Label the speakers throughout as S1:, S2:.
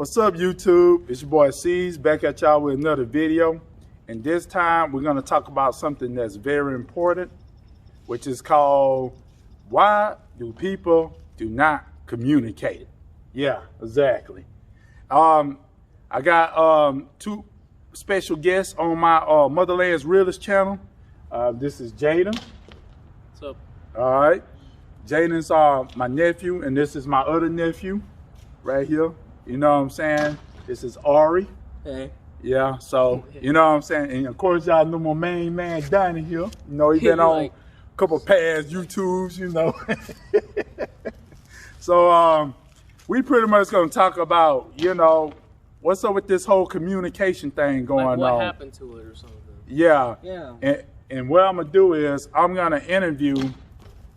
S1: What's up, YouTube? It's your boy C's back at y'all with another video. And this time we're going to talk about something that's very important, which is called why do people do not communicate? Yeah, exactly. I got two special guests on my Motherland's Realist channel. This is Jaden.
S2: What's up?
S1: All right. Jaden's my nephew, and this is my other nephew right here. You know what I'm saying? This is Ari.
S2: Hey.
S1: Yeah, so, you know what I'm saying? And of course, y'all know my main man, Donnie here. You know, he been on a couple past YouTubes, you know. So, we pretty much going to talk about, you know, what's up with this whole communication thing going on.
S2: What happened to it or something.
S1: Yeah.
S2: Yeah.
S1: And what I'm going to do is I'm going to interview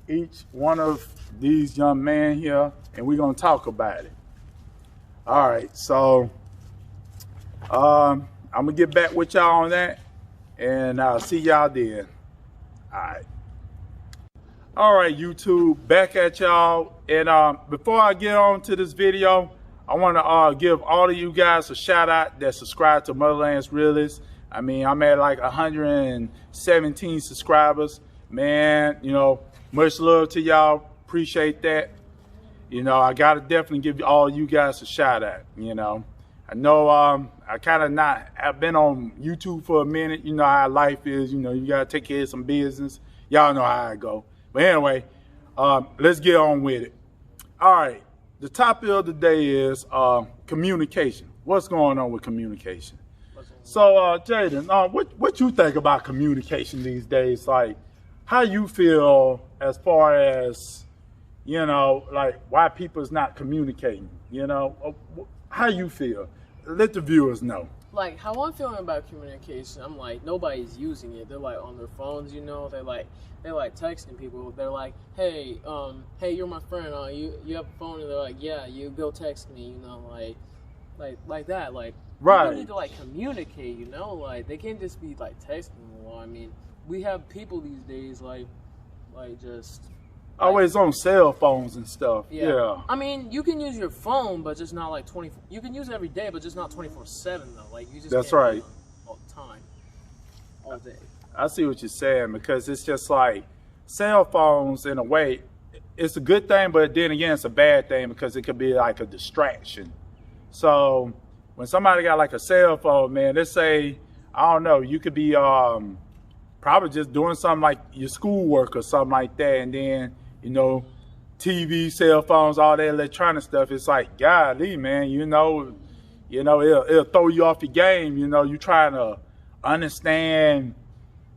S1: each one of these young men here, and we're going to talk about it. All right, so I'm gonna get back with y'all on that, and I'll see y'all then. All right, YouTube, back at y'all. And before I get on to this video, I want to give all of you guys a shout out that subscribe to Motherland's Realist. I mean, I'm at like 117 subscribers. Man, you know, much love to y'all. Appreciate that. You know, I gotta definitely give all you guys a shout out. You know, I know I kind of I've been on YouTube for a minute. You know how life is. You know, you gotta take care of some business. Y'all know how I go. But anyway, let's get on with it. All right, the topic of the day is communication. What's going on with communication? So, Jaden, what you think about communication these days? Like, how you feel as far as, you know, like why people's not communicating, you know? How you feel? Let the viewers know.
S2: Like, how I'm feeling about communication, I'm like, nobody's using it. They're like on their phones, you know, they're like texting people. They're like, hey, you're my friend, you have a phone? And they're like, yeah, you go text me, you know, like that. Like,
S1: right.
S2: People need to like communicate, you know, like they can't just be like texting anymore. I mean, we have people these days like just
S1: always on cell phones and stuff. Yeah.
S2: I mean, you can use your phone, but just not like 24. You can use it every day, but just not 24/7 though. Like you just
S1: That's
S2: can't
S1: right.
S2: All the time, all day.
S1: I see what you're saying, because it's just like cell phones in a way. It's a good thing, but then again, it's a bad thing because it could be like a distraction. So when somebody got like a cell phone, man, let's say, I don't know, you could be probably just doing something like your schoolwork or something like that, and then, you know, TV, cell phones, all that electronic stuff. It's like, golly, man, you know, it'll throw you off your game. You know, you trying to understand,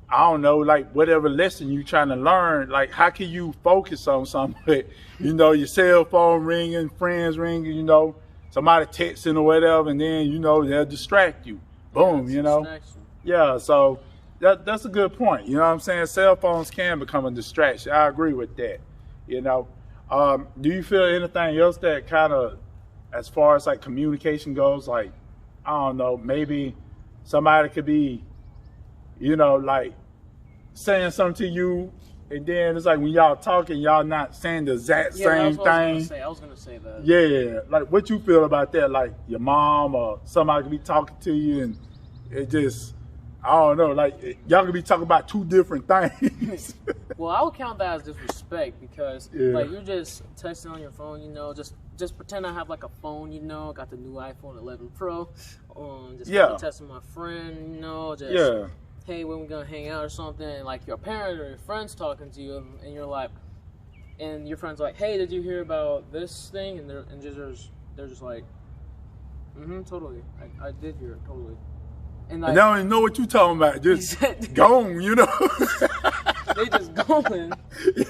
S1: I don't know, like whatever lesson you trying to learn. Like, how can you focus on something with, you know, your cell phone ringing, friends ringing, you know, somebody texting or whatever, and then, you know, they'll distract you. Boom, you know. Yeah, so that's a good point. You know what I'm saying? Cell phones can become a distraction. I agree with that. You know, do you feel anything else that kind of, as far as like communication goes, like, I don't know, maybe somebody could be, you know, like saying something to you, and then it's like when y'all talking, y'all not saying the exact same thing.
S2: I was gonna say that.
S1: Yeah, like what you feel about that? Like your mom or somebody could be talking to you, and it just, I don't know, like y'all could be talking about two different things.
S2: Well, I would count that as disrespect because like you're just texting on your phone, you know, just pretend I have like a phone, you know, got the new iPhone 11 Pro, just texting my friend, you know, just hey, when we gonna hang out or something, and like your parent or your friends talking to you, and you're like, and your friend's like, hey, did you hear about this thing? And they're just like, totally, I did hear it, totally. And like,
S1: they don't even know what you talking about. Just gone, you know.
S2: They just going.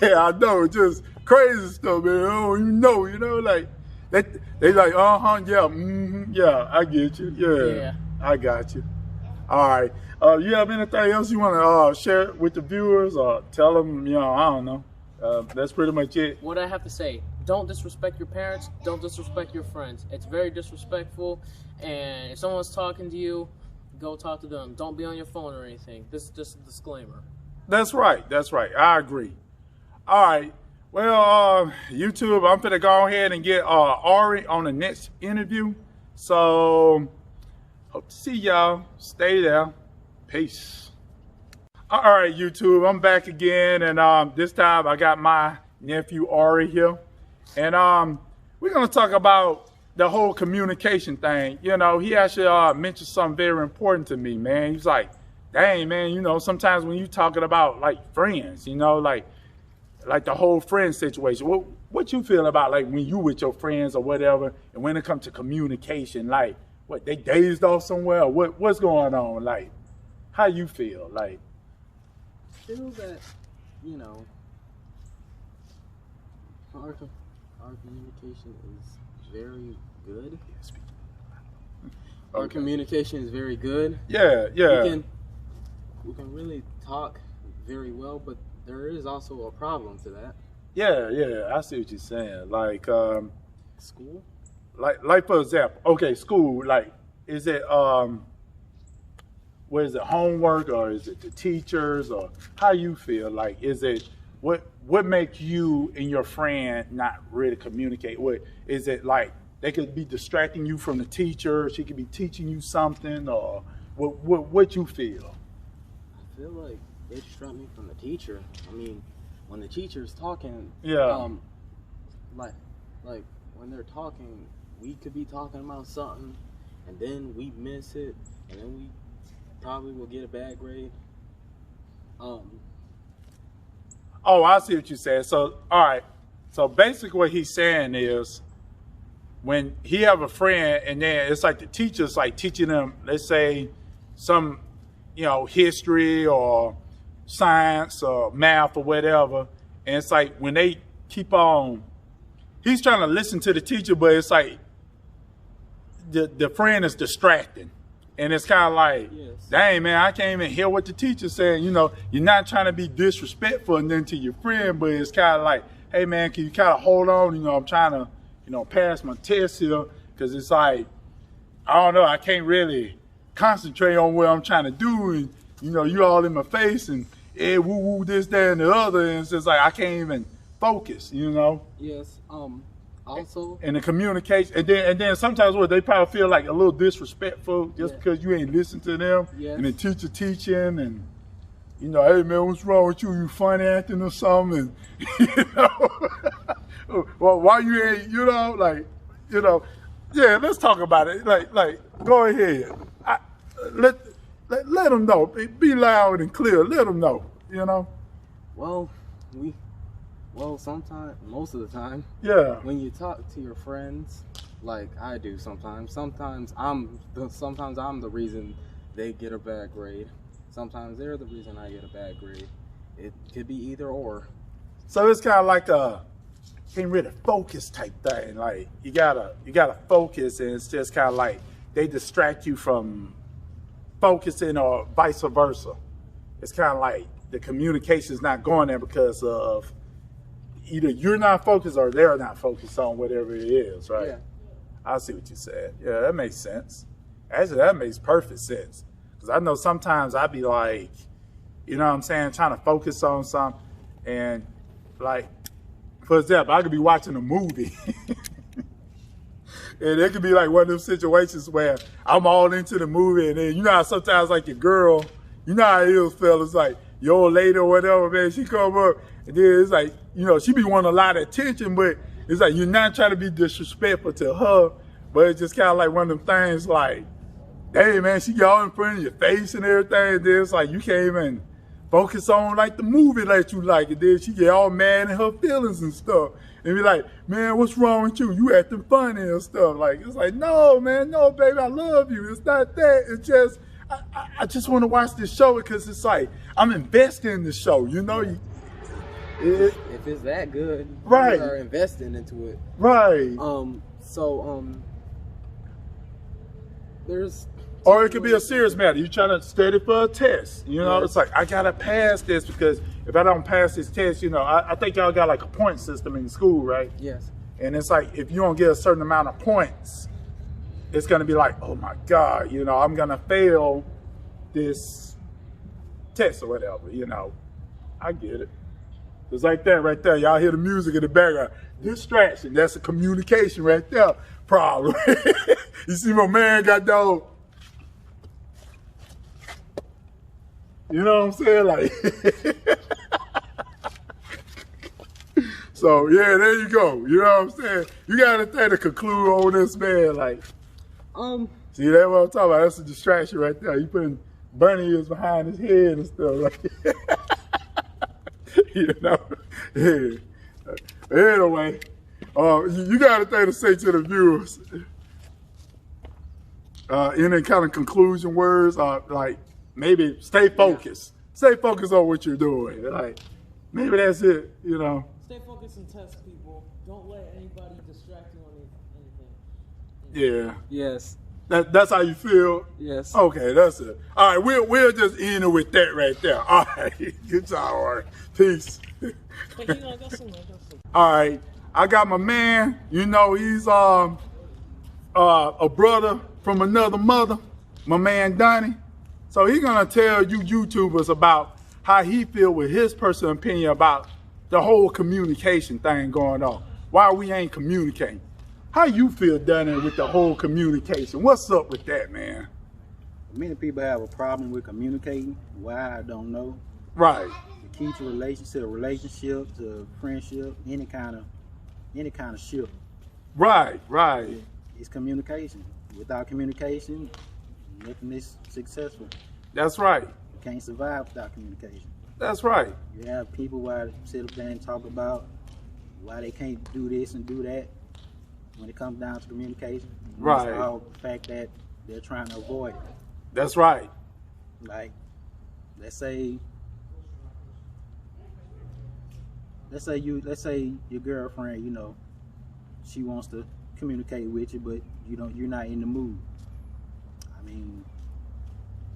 S1: Yeah, I know. Just crazy stuff, man. I don't even know, you know. Like they like, yeah, I get you. Yeah, I got you. All right. You have anything else you want to share with the viewers, or tell them? You know, I don't know. That's pretty much it.
S2: What I have to say: don't disrespect your parents. Don't disrespect your friends. It's very disrespectful. And if someone's talking to you, go talk to them. Don't be on your phone or anything. This is just a disclaimer.
S1: That's right. That's right. I agree. All right. Well, YouTube, I'm finna go ahead and get Ari on the next interview. So, hope to see y'all. Stay there. Peace. All right, YouTube, I'm back again, and this time I got my nephew Ari here, and we're gonna talk about the whole communication thing. You know, he actually mentioned something very important to me, man. He's like, dang, man, you know, sometimes when you talking about like friends, you know, like the whole friend situation, what you feel about like when you with your friends or whatever, and when it comes to communication, like what, they dazed off somewhere, or what's going on? Like, how you feel? Like,
S3: I feel that, you know, our communication is very good. Our communication is very good.
S1: Yeah, yeah.
S3: We can really talk very well, but there is also a problem to that.
S1: Yeah, yeah, I see what you're saying. Like,
S3: school?
S1: Like for example, okay, school, like, is it, what is it, homework, or is it the teachers, or how you feel? Like, is it, what makes you and your friend not really communicate? What, is it like, they could be distracting you from the teacher, she could be teaching you something, or what you feel?
S3: I feel like they distract me from the teacher. I mean, when the teacher's talking,
S1: yeah,
S3: like when they're talking, we could be talking about something, and then we miss it, and then we probably will get a bad grade.
S1: Oh, I see what you said. So, all right. So basically, what he's saying is, when he have a friend, and then it's like the teacher's like teaching them, let's say, some, you know, history or science or math or whatever, and it's like when they keep on, he's trying to listen to the teacher, but it's like the friend is distracting, and it's kind of like, yes, dang, man, I can't even hear what the teacher's saying. You know, you're not trying to be disrespectful and then to your friend, but it's kind of like, hey man, can you kind of hold on? You know, I'm trying to, you know, pass my test here, because it's like, I don't know, I can't really concentrate on what I'm trying to do, and you know, you all in my face, and woo woo this, that, and the other, and it's just like I can't even focus, you know.
S3: Yes. Also.
S1: And the communication, and then sometimes what they probably feel like a little disrespectful just because you ain't listen to them.
S3: Yes.
S1: And the teacher teaching, and you know, hey man, what's wrong with you? You funny acting or something? And, you know, well, why you ain't, you know, like, you know, yeah. Let's talk about it. Like, go ahead. Let them know. Be loud and clear. Let them know. You know.
S3: Well, sometimes, most of the time,
S1: yeah.
S3: When you talk to your friends, like I do sometimes I'm the reason they get a bad grade. Sometimes they're the reason I get a bad grade. It could be either or.
S1: So it's kind of like a can't really focus type thing. Like you gotta focus, and it's just kind of like they distract you from focusing, or vice versa. It's kind of like the communication is not going there because of either you're not focused or they're not focused on whatever it is, right?
S3: Yeah.
S1: I see what you said. Yeah, that makes sense. Actually, that makes perfect sense. Because I know sometimes I'd be like, you know what I'm saying, trying to focus on something. And like, for example, I could be watching a movie. And it could be like one of those situations where I'm all into the movie. And then, you know how sometimes like your girl, you know how it is, fellas, like your old lady or whatever, man, she come up. And then it's like, you know, she be wanting a lot of attention, but it's like you're not trying to be disrespectful to her, but it's just kind of like one of them things like, hey man, she get all in front of your face and everything, and then it's like you can't even focus on like the movie that you like, and then she get all mad in her feelings and stuff, and be like, man, what's wrong with you? You acting funny and stuff. Like, it's like, no man, no baby, I love you. It's not that. It's just, I just want to watch this show because it's like, I'm investing in the show, you know?
S3: If it's that good,
S1: right,
S3: you are investing into it.
S1: Right.
S3: There's...
S1: Or it could be a serious matter. You're trying to study for a test. You know, yes. It's like, I got to pass this because if I don't pass this test, you know, I think y'all got like a point system in school, right?
S3: Yes.
S1: And it's like, if you don't get a certain amount of points, it's going to be like, oh my God, you know, I'm going to fail this test or whatever, you know. I get it. Just like that right there. Y'all hear the music in the background. Distraction. That's a communication right there problem. You see my man got those. You know what I'm saying? Like, so yeah, there you go. You know what I'm saying? You got anything to conclude on this, man? Like, see, that's what I'm talking about. That's a distraction right there. You putting bunny ears behind his head and stuff like you know? Yeah. Anyway, you got anything to say to the viewers? Any kind of conclusion words? Like, maybe stay focused. Yeah. Stay focused on what you're doing. Like, maybe that's it, you know?
S2: Stay focused and test people. Don't let anybody distract you on anything.
S1: Yeah.
S3: Yes.
S1: That's how you feel?
S3: Yes.
S1: Okay, that's it. All right, we'll just end it with that right there. All right, good job, all right. Peace. All right, I got my man. You know, he's a brother from another mother, my man Donnie. So he's gonna tell you YouTubers about how he feel with his personal opinion about the whole communication thing going on. Why we ain't communicating. How you feel, Donnie, with the whole communication? What's up with that, man?
S4: Many people have a problem with communicating. Why, I don't know.
S1: Right.
S4: The key to relationship, to friendship, any kind of ship.
S1: Right, right.
S4: It's communication. Without communication, nothing is successful.
S1: That's right.
S4: You can't survive without communication.
S1: That's right.
S4: You have people who sit up there and talk about why they can't do this and do that. When it comes down to communication,
S1: right?
S4: It's all the fact that they're trying to avoid it.
S1: That's right.
S4: Like, let's say your girlfriend, you know, she wants to communicate with you, but you're not in the mood. I mean,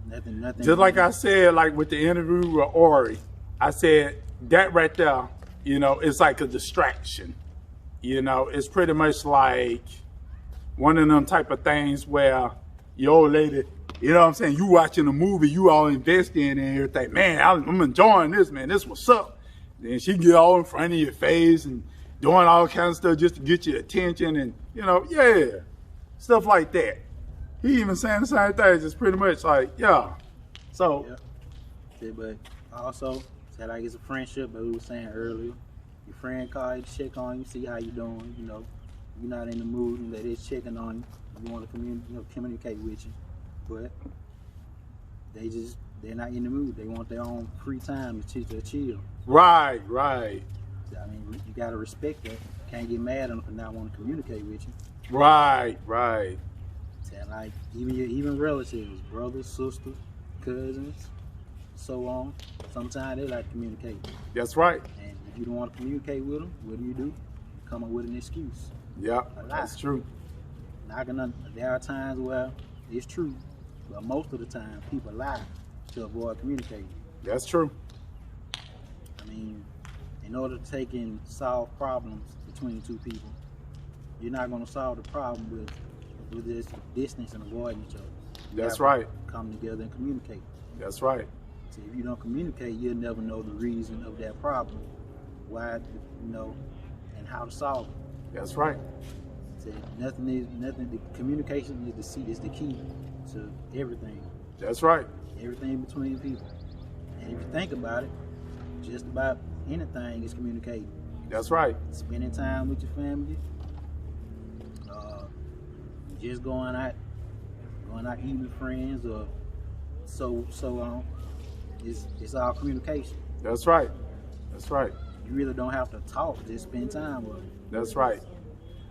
S4: nothing.
S1: Just like I said, like with the interview with Ori, I said that right there, you know, it's like a distraction. You know, it's pretty much like one of them type of things where your old lady, you know what I'm saying, you watching a movie, you all invested in it and everything. Man, I'm enjoying this, man. This what's up. Then she get all in front of your face and doing all kinds of stuff just to get your attention and, you know, yeah, stuff like that. He even saying the same thing, just pretty much like, yeah. So.
S4: Yeah, but also, it's like it's a friendship, but we were saying earlier. Your friend call you, check on you, see how you doing. You know, you're not in the mood, and that is checking on you. You want to communicate with you, but they're not in the mood. They want their own free time to chill.
S1: Right, right.
S4: I mean, you gotta respect that. You can't get mad at them for not wanting to communicate with you.
S1: Right, right.
S4: So like even relatives, brothers, sisters, cousins, so on. Sometimes they like to communicate.
S1: That's right.
S4: And if you don't want to communicate with them, what do? You come up with an excuse.
S1: Yeah, that's true.
S4: There are times where it's true, but most of the time people lie to avoid communicating.
S1: That's true.
S4: I mean, in order to take and solve problems between two people, you're not going to solve the problem with this distance and avoiding each other.
S1: That's right.
S4: Come together and communicate.
S1: That's right.
S4: See, if you don't communicate, you'll never know the reason of that problem, why, you know, and how to solve it.
S1: That's right.
S4: See, the communication is the key to everything.
S1: That's right.
S4: Everything between people. And if you think about it, just about anything is communicating.
S1: That's right.
S4: Spending time with your family, just going out eating with friends, or so on. It's all communication.
S1: That's right. That's right.
S4: You really don't have to talk, just spend time with them.
S1: That's right.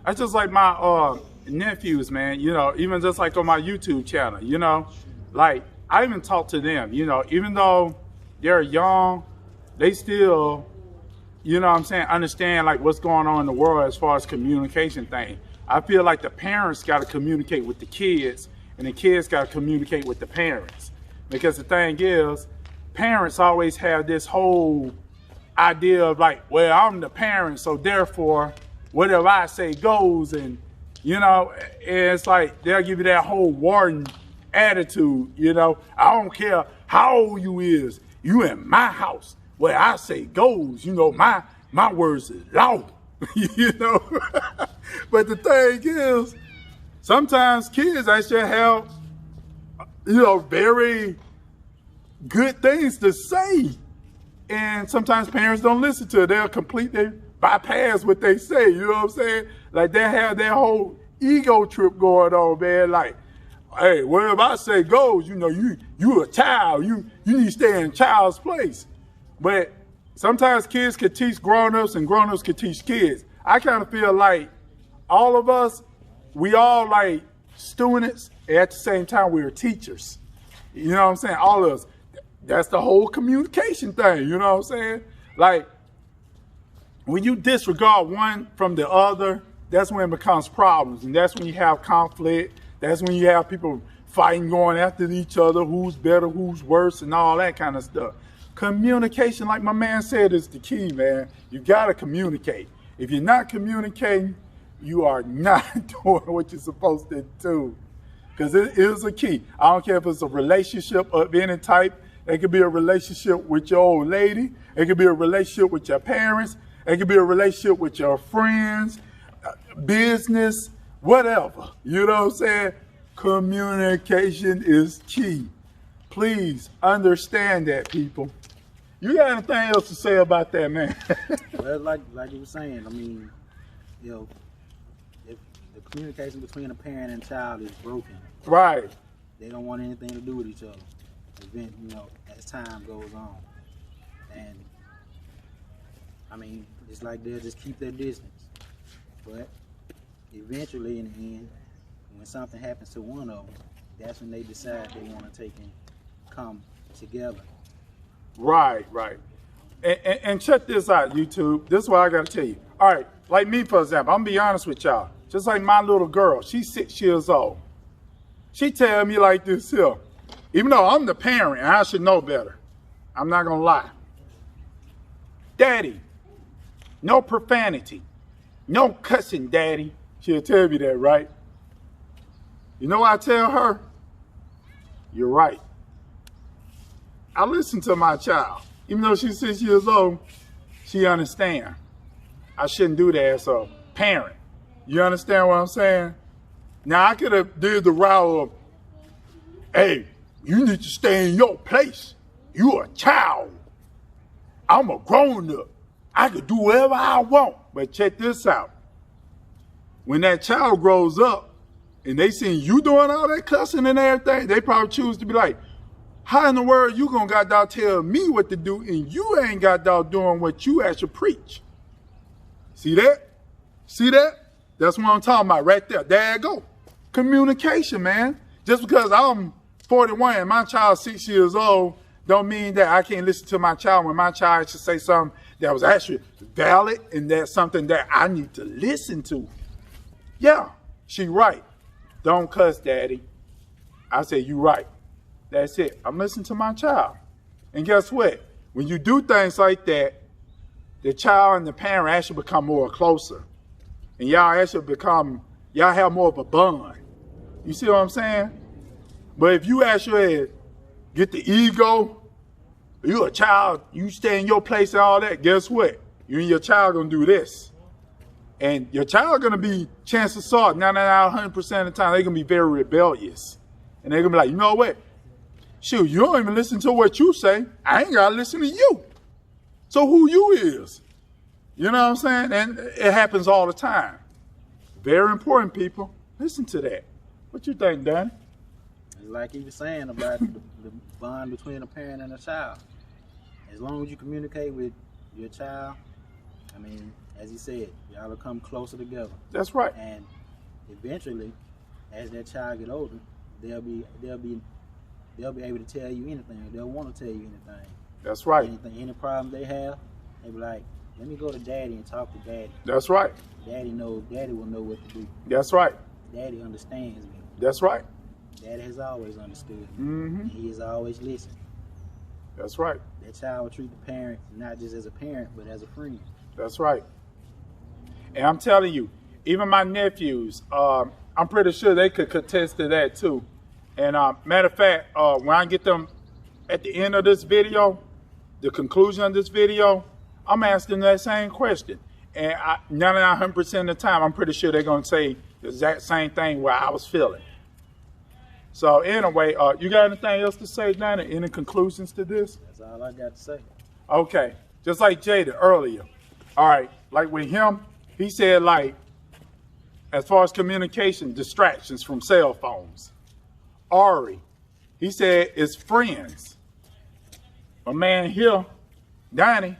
S1: I just like my nephews, man, you know, even just like on my YouTube channel, you know, like I even talk to them, you know, even though they're young, they still, you know what I'm saying, understand like what's going on in the world as far as communication thing. I feel like the parents got to communicate with the kids and the kids got to communicate with the parents. Because the thing is, parents always have this whole idea of like, well, I'm the parent, so therefore whatever I say goes, and you know, and it's like they'll give you that whole warden attitude, you know. I don't care how old you is, you in my house. where I say goes. You know, my words is law. You know. But the thing is, sometimes kids actually have, you know, very good things to say. And sometimes parents don't listen to it. They'll completely bypass what they say. You know what I'm saying? Like they have their whole ego trip going on, man. Like, hey, whatever I say goes, you know, you a child. You need to stay in a child's place. But sometimes kids can teach grown-ups and grown-ups can teach kids. I kind of feel like all of us, we all like students, and at the same time we're teachers. You know what I'm saying? All of us. That's the whole communication thing, you know what I'm saying? Like, when you disregard one from the other, that's when it becomes problems. And that's when you have conflict. That's when you have people fighting, going after each other, who's better, who's worse, and all that kind of stuff. Communication, like my man said, is the key, man. You gotta communicate. If you're not communicating, you are not doing what you're supposed to do. Because it is a key. I don't care if it's a relationship of any type. It could be a relationship with your old lady. It could be a relationship with your parents. It could be a relationship with your friends, business, whatever. You know what I'm saying? Communication is key. Please understand that, people. You got anything else to say about that, man?
S4: Well, like you were saying, I mean, you know, if the communication between a parent and child is broken,
S1: right?
S4: They don't want anything to do with each other. You know, as time goes on, and I mean, it's like they'll just keep their distance. But eventually, in the end, when something happens to one of them, that's when they decide they want to take and come together.
S1: Right. And check this out, YouTube. This is what I got to tell you. All right, like me, for example, I'm going to be honest with y'all. Just like my little girl, she's 6 years old. She tell me like this here. Even though I'm the parent and I should know better, I'm not going to lie. Daddy, no profanity, no cussing, Daddy. She'll tell me that, right? You know what I tell her? You're right. I listen to my child. Even though she's 6 years old, she understands. I shouldn't do that as a parent. You understand what I'm saying? Now, I could have did the route of, hey, you need to stay in your place. You're a child. I'm a grown-up. I could do whatever I want. But check this out. When that child grows up and they see you doing all that cussing and everything, they probably choose to be like, how in the world you gonna goddamn tell me what to do and you ain't goddamn doing what you actually preach? See that? See that? That's what I'm talking about right there. There you go. Communication, man. Just because I'm 41 and my child's 6 years old don't mean that I can't listen to my child when my child should say something that was actually valid and that's something that I need to listen to. Yeah, she right. Don't cuss, Daddy. I say, you right. That's it. I'm listening to my child. And guess what? When you do things like that, the child and the parent actually become more closer. And y'all have more of a bond. You see what I'm saying? But if you actually get the ego, you're a child, you stay in your place and all that, guess what? You and your child gonna do this. And your child gonna be, chances are, 99, 100% of the time, they're gonna be very rebellious. And they're gonna be like, you know what? Shoot, you don't even listen to what you say. I ain't gotta listen to you. So who you is? You know what I'm saying? And it happens all the time. Very important, people. Listen to that. What you think, Danny?
S4: Like he was saying about the bond between a parent and a child. As long as you communicate with your child, I mean, as he said, y'all will come closer together.
S1: That's right.
S4: And eventually, as that child get older, they'll be able to tell you anything. They'll want to tell you anything.
S1: That's right.
S4: Any problem they have, they be like, let me go to Daddy and talk to Daddy.
S1: That's right.
S4: Daddy will know what to do.
S1: That's right.
S4: Daddy understands me.
S1: That's right.
S4: Daddy has always understood me.
S1: Mm-hmm.
S4: And he has always listened.
S1: That's right.
S4: That child will treat the parent not just as a parent, but as a friend.
S1: That's right. And I'm telling you, even my nephews, I'm pretty sure they could contest to that too. And matter of fact, when I get them at the end of this video, the conclusion of this video, I'm asking that same question. And 99% of the time, I'm pretty sure they're going to say the exact same thing where I was feeling. So anyway, you got anything else to say, Danny? Any conclusions to this?
S4: That's all I got to say.
S1: Okay, just like Jada earlier. All right, like with him, he said like, as far as communication, distractions from cell phones. Ari, he said it's friends. My man here, Danny,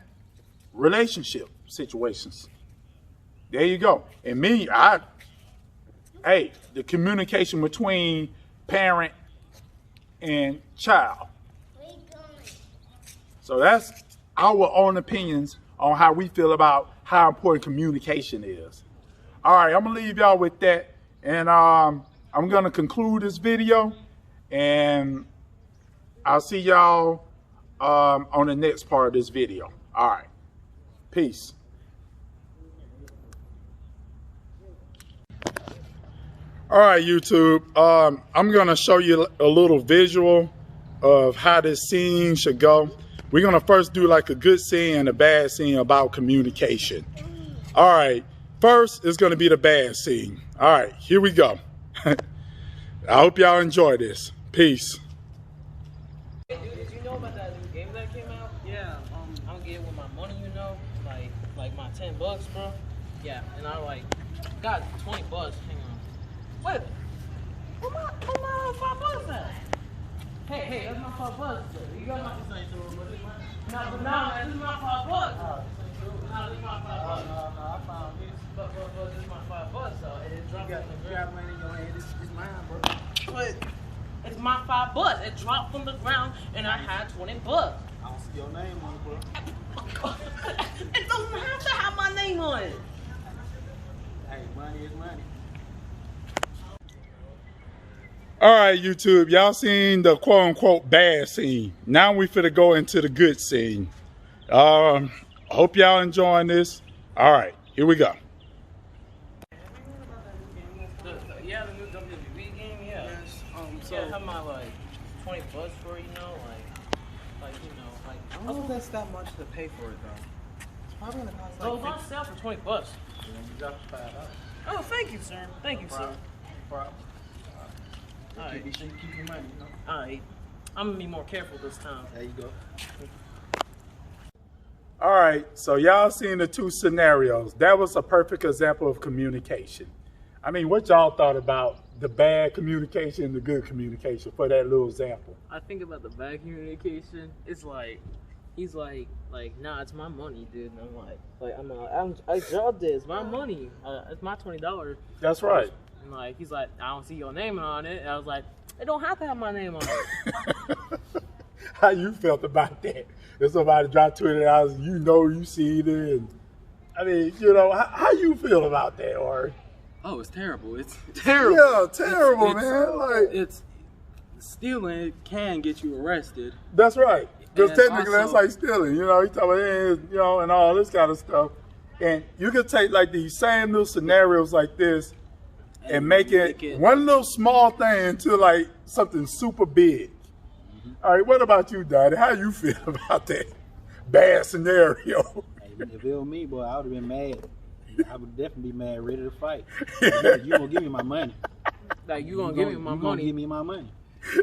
S1: relationship situations. There you go. And me, hey, the communication between parent and child. So that's our own opinions on how we feel about how important communication is. All right, I'm gonna leave y'all with that, and I'm gonna conclude this video, and I'll see y'all on the next part of this video. All right, peace. All right, YouTube, I'm gonna show you a little visual of how this scene should go. We're gonna first do like a good scene and a bad scene about communication. All right, first is gonna be the bad scene. All right, here we go. I hope y'all enjoy this. Peace.
S2: Hey, dude, did you know about that new game that came out? Yeah, I'm getting with my money, you know, like my $10, bro. Yeah, and I like got $20. Hang on. Wait, where my $5 at? Hey, that's my $5. You got my this ain't true, but this is my $5. No, this is my $5. No, I found this. But this is my $5 though. It dropped. You got money in your hand. This is mine, bro. But it's my $5. It dropped from the ground, and I had $20.
S4: I don't see your name on it, bro.
S2: It doesn't have to have my name on it.
S4: Hey, money is money.
S1: All right, YouTube, y'all seen the quote unquote bad scene. Now we finna go into the good scene. Hope y'all enjoying this. All right, here we go.
S2: Yeah, the new WWE game, yeah. Yes. So yeah, I have my like $20 for it, you know, like you know, like.
S3: I don't know if that's that much to pay for it though. It's probably gonna cost like.
S2: So it's on sale for $20.
S4: You dropped $5.
S2: Oh, thank you, sir. Thank you, sir.
S4: Problem.
S2: All right.
S4: Be sure you keep your money, you know.
S2: All right. I'm gonna be more careful this time.
S4: There you go.
S1: All right, so y'all seen the two scenarios. That was a perfect example of communication. I mean, what y'all thought about the bad communication and the good communication for that little example?
S2: I think about the bad communication. It's like, he's like, nah, it's my money, dude. And I'm like, I dropped it. It's my money. It's my $20.
S1: That's right.
S2: And like, he's like, I don't see your name on it. And I was like, it don't have to have my name on it.
S1: How you felt about that? If somebody dropped $20, you know you see it. And, I mean, you know, how you feel about that, Ori?
S3: Oh, it's terrible. It's terrible.
S1: Yeah, terrible, man. Like,
S3: it's stealing can get you arrested.
S1: That's right. Because technically,
S3: also,
S1: that's like stealing. You know, you talk about, you know, and all this kind of stuff. And you can take like these same little scenarios like this and make it one little small thing into like something super big. Mm-hmm. All right, what about you, Daddy? How you feel about that bad scenario?
S4: Hey, if it was me, boy, I would have been mad. I would definitely be mad, ready to fight. You gonna give me my money?
S2: Like you gonna give me my money?
S4: Gonna give me my money?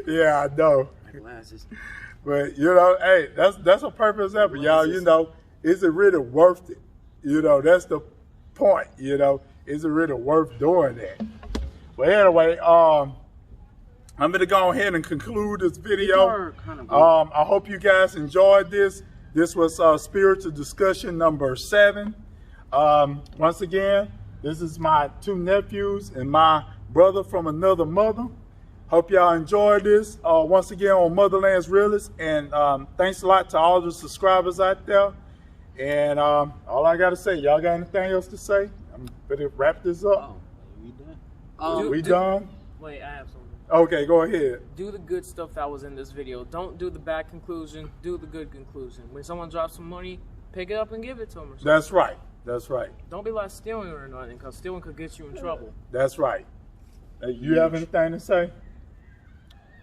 S1: Yeah, I know.
S3: Glasses.
S1: But you know, hey, that's a perfect example, y'all. You know, is it really worth it? You know, that's the point. You know, is it really worth doing that? But anyway, I'm gonna go ahead and conclude this video. I hope you guys enjoyed this. This was spiritual discussion number 7. Once again, this is my 2 nephews and my brother from another mother. Hope y'all enjoyed this. Once again on Motherland's Realist, and thanks a lot to all the subscribers out there. And all I gotta say, y'all got anything else to say? I'm ready to wrap this up.
S4: Oh, we done.
S1: We done?
S2: Wait, I have something.
S1: Okay, go ahead.
S2: Do the good stuff that was in this video. Don't do the bad conclusion. Do the good conclusion. When someone drops some money, pick it up and give it to them.
S1: That's right. That's right.
S2: Don't be like stealing or nothing, because stealing could get you in trouble.
S1: That's right. You have anything to say?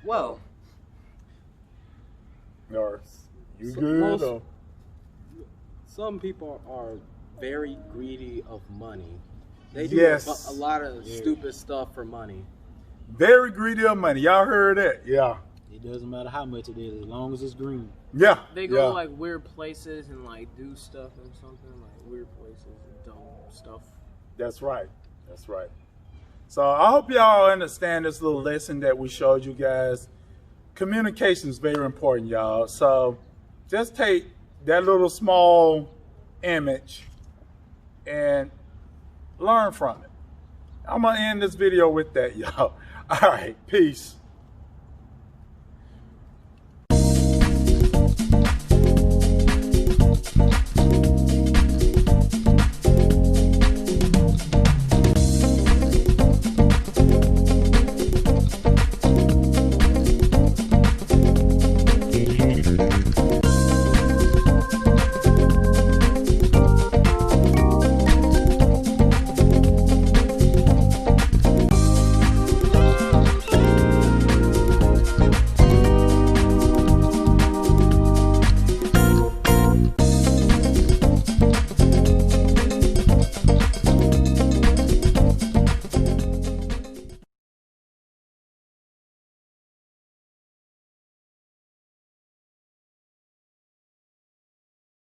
S3: Well,
S1: Or You good?
S3: Some people are very greedy of money. They do
S1: Yes.
S3: a lot of stupid stuff for money.
S1: Very greedy of money. Y'all heard that? Yeah.
S4: It doesn't matter how much it is, as long as it's green.
S1: Yeah.
S2: They go like weird places and like do stuff and something like weird places and dumb stuff.
S1: That's right. That's right. So I hope y'all understand this little lesson that we showed you guys. Communication is very important, y'all. So just take that little small image and learn from it. I'm going to end this video with that, y'all. All right. Peace.